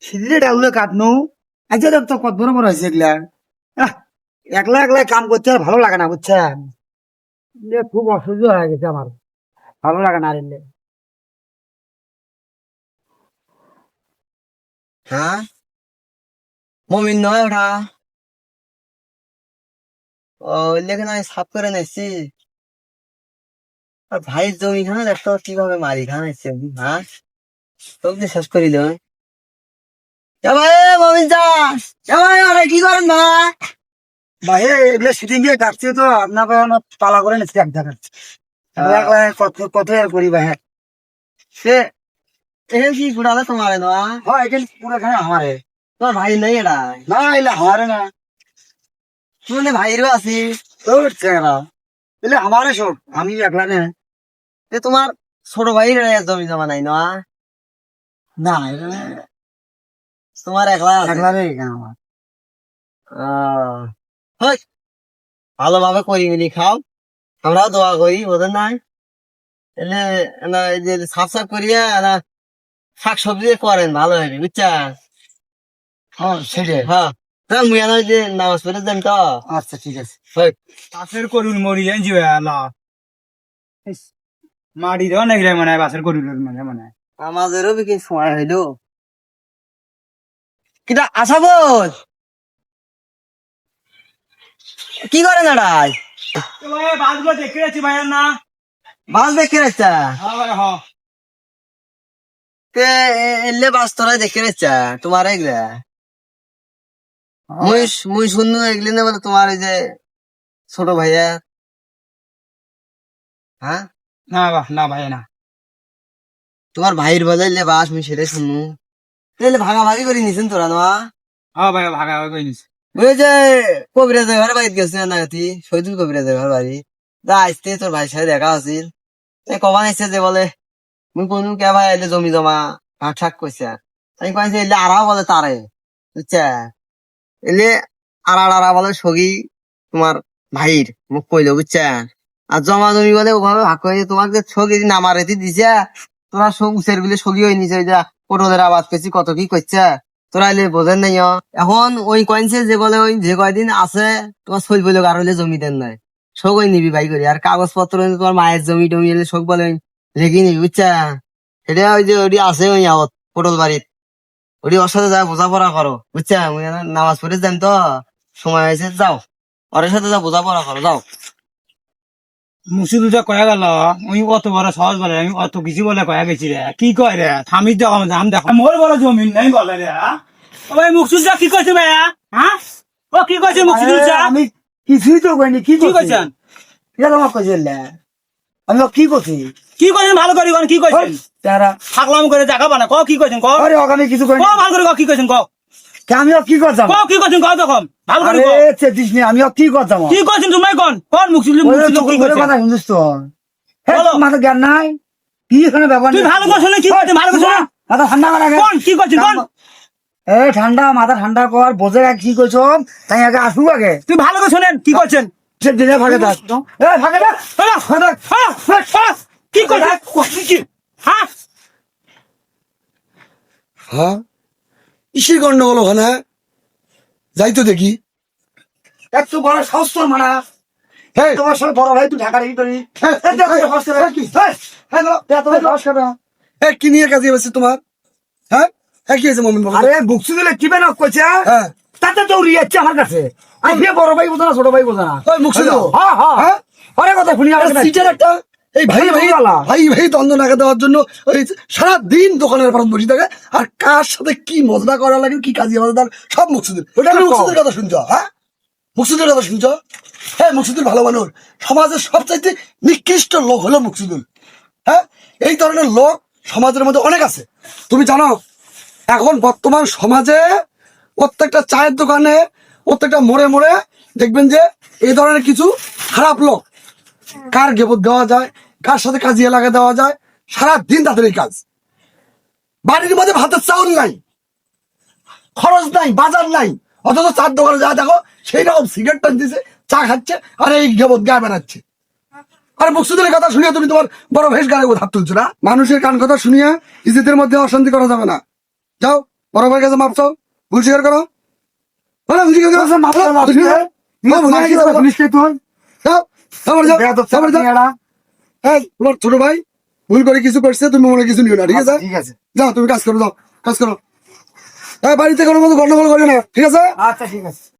সিঁড়ি ডাললে কাটনু আচ্ছা দেখ তো কত বড় বড় হয়েছে এগুলা আহ, একলা একলা কাম করতে আর ভালো লাগে না বুঝছেন খুব অসহ্য হয়ে গেছে আমার ভালো লাগে না আর এলে হ্যাঁ, মমিন নয় ওটা। ও লেকিন আমি সাফ করে নিচ্ছি। আর ভাইয়ের জমি খানে দেখো কিভাবে মারি খানাইছে। হ্যাঁ, তোকে শেষ করি দেবে। ভাই মমিন চাস, ভাই আরে কি করেন না? ভাই এগুলো সিটিং দিয়ে কাটছে তো আপনার পালা করে নিচ্ছি এক দেখাচ্ছে একলা কত কত আর করি ভাই সে এ কি ফুটালে তোমার না? হ্যাঁ এখানে পুরো খানে আমারে তোমার ভাই নেই এটা? না এলে আমারে না শুনে ভাইয়েরও আছি। তোর চেহারা এলে আমারে সব আমি একলা না তোমার ছোট ভাইয়ের জমি জমা নাই না? না এটা তোমার একলা আছে? একলা রে আমার হই, ভালোভাবে করি মিলি খাও, আমরাও দোয়া করি ওদের নাই। এলে না এই যে সাফ সাফ করিয়া না শাক সবজি করেন ভালো হবে বুঝছেন? হ্যাঁ সেটাই হ্যাঁ, না মুই আনা যে নামাজ পড়ে দেন তো। আচ্ছা ঠিক আছে হই, বাসের করুন মরি যাই যে আল্লাহ মাটি দেওয়া নাকি রে মানে বাসের করুন মানে মানে আমাদেরও কি সময় হইলো। কিটা আশা বল, কি করেন এটাই? বাসগুলো দেখে যাচ্ছি ভাইয়ের না বাস দেখে রাখছা? হ্যাঁ ভাই হ্যাঁ তে এলে বাস তোরা দেখে রাখছা তোমার এগুলা? মুই মুই শুনু এগুলি না বলে তোমার এই যে ছোট ভাইয়া। হ্যাঁ, না বাহ না ভাই না তোমার ভাইয়ের বাজাইলে বাস মুই সেটাই শুনু। তাহলে ভাগাভাগি করে নিছেন তোরা না? হ্যাঁ ভাই ভাগা করে নিছি ওই যে কবিরাজের ঘরে বাড়িতে গেছে না গতি শহীদুল কবিরাজের ঘর বাড়ি, যা আসতে তোর ভাইয়ের সাথে দেখা আছিল। কমান আসছে যে বলে মুই কোনো কে ভাই এলে জমি জমা ভাগ ঠাক কইছে। আমি কইছি এলে আড়াও বলে তারে বুঝছা, এলে আড়া বলে সগি তোমার ভাইয়ের মুখ কইলো বুঝছা। আর জমা জমি বলে ওভাবে ভাগ করে তোমাকে যে ছগি নামা রেতি দিছে, তোরা সব উচের বিলে সগি হয়ে নিছে। ওই যে পটলের আবাদ পেয়েছি কত কি করছে, তোরা এলে বোঝেন নাই। এখন ওই কয়েনছে যে বলে ওই যে কয়দিন আছে তোমার সই বলে আর হইলে জমি দেন নাই সব ওই নিবি ভাই করি। আর কাগজপত্র তোমার মায়ের জমি টমি এলে সব বলে লেখি নিবি বুঝছা। এটা ওই যে ওটি আছে ওই আওত পটল বাড়ির, ওটি ওর সাথে যা বোঝাপড়া করো বুঝছা। মুই এখন নামাজ পড়ে যাম তো, সময় হয়েছে যাও, ওর সাথে যা বোঝাপড়া করো যাও। মুসুদুটা কয়া গেল ওই অত বড় সহজ বলে আমি অত কিছু বলে কয়া গেছি রে কি কয় রে থামি দেখো দাম দেখো মোর বড় জমিন নাই বলে রে ও ভাই মুকসুদা কি কইছে ভাইয়া হ্যাঁ ও কি কইছে মুকসুদা আমি কিছুই তো কইনি কি কইছেন এটা তোমার কইছেন আমি কি কইছি কি কইছেন ভালো করে কোন কি কইছেন তারা থাকলাম করে দেখাবা না ক কি কইছেন ক আরে আমি কিছু কইনি ক ভালো করে ক কি কইছেন ক আমি কি করতাম ক কি কইছেন ক দেখো ভালো করে ক আরে চেতিস নি আমি কি করতাম কি কইছেন তুমি কোন মুকসুদ কি কইছেন কথা শুনছিস তো বলো মাথা জ্ঞান নাই কি এখানে ব্যাপার তুই ভালো করে শুনে কি কইছিস ভালো করে শুনে মাথা ঠান্ডা করে কোন কি কইছিস কোন এ ঠান্ডা মাথা ঠান্ডা কর বোঝে কি কইছো তাই আগে আসু আগে তুই ভালো করে শুনেন কি কইছেন সে দিনে ভাগে দাও এ ভাগে দাও কি কইছিস কি হ্যাঁ হ্যাঁ কিসের গন্ডগোল ওখানে যাই তো দেখি একটু বড় সাহস তোর মানা হ্যাঁ তোমার সঙ্গে বড় ভাই তুই ঢাকা রেখি করি কি নিয়ে কাজে বসে তোমার হ্যাঁ হ্যাঁ কি হয়েছে মমিন বাবু আরে বুকসি দিলে কি বেন কইছে হ্যাঁ তাতে দৌড়ি যাচ্ছে আমার কাছে আমি বড় ভাই বোঝা না ছোট ভাই বোঝা না ওই মুকসুদ হ্যাঁ হ্যাঁ হ্যাঁ অনেক কথা শুনি আমার কাছে। সিটার একটা এই ভাই আরে ভাই বাবা। ভাই ভাই দ্বন্দ্ব নাকা দেওয়ার জন্য ওই সারাদিন দোকানের পাশে বসে থাকে আর কার সাথে কি মজা করা লাগে কি কাজে মজাদার সব মুকসুদের ওটা তুমি কও। মুকসুদের কথা শুনছো হ্যাঁ মুকসুদের কথা শুনছো হ্যাঁ মুকসুদুল ভালো মানুষ সমাজের সবচাইতে নিকৃষ্ট লোক হলো মুকসুদুল। হ্যাঁ এই ধরনের লোক সমাজের মধ্যে অনেক আছে তুমি জানো এখন বর্তমান সমাজে প্রত্যেকটা চায়ের দোকানে প্রত্যেকটা মোড়ে মোড়ে দেখবেন যে এই ধরনের কিছু খারাপ লোক কার গেবত দেওয়া যায় কার সাথে কাজিয়ে লাগা দেওয়া যায় সারাদিন তাদের এই কাজ। বাড়ির মধ্যে ভাতের চাউল নাই খরচ নাই বাজার নাই অথচ চার দোকানে যা দেখো সেই রকম সিগারেট টানতেছে চা খাচ্ছে আর এই গেবত গায়ে বেড়াচ্ছে। আর মুকসুদের কথা শুনিয়ে তুমি তোমার বড় ভেস গায়ে হাত তুলছো না মানুষের কান কথা শুনিয়ে নিজেদের মধ্যে অশান্তি করা যাবে না যাও বড় ভাইয়ের কাছে মাপ চাও, ভুল স্বীকার করো। বলো, ভুল স্বীকার করো। ভুল স্বীকার করো। যাও, তারপরে যাও, তারপরে যাও। এই, তোমার ছোট ভাই ভুল করে কিছু করছে, তুমি মনে কিছু নিও না, ঠিক আছে? ঠিক আছে যাও, তুমি কাজ করো, যাও, কাজ করো। বাড়িতে কোনো মতো গন্ডগোল করে না, ঠিক আছে? আচ্ছা ঠিক আছে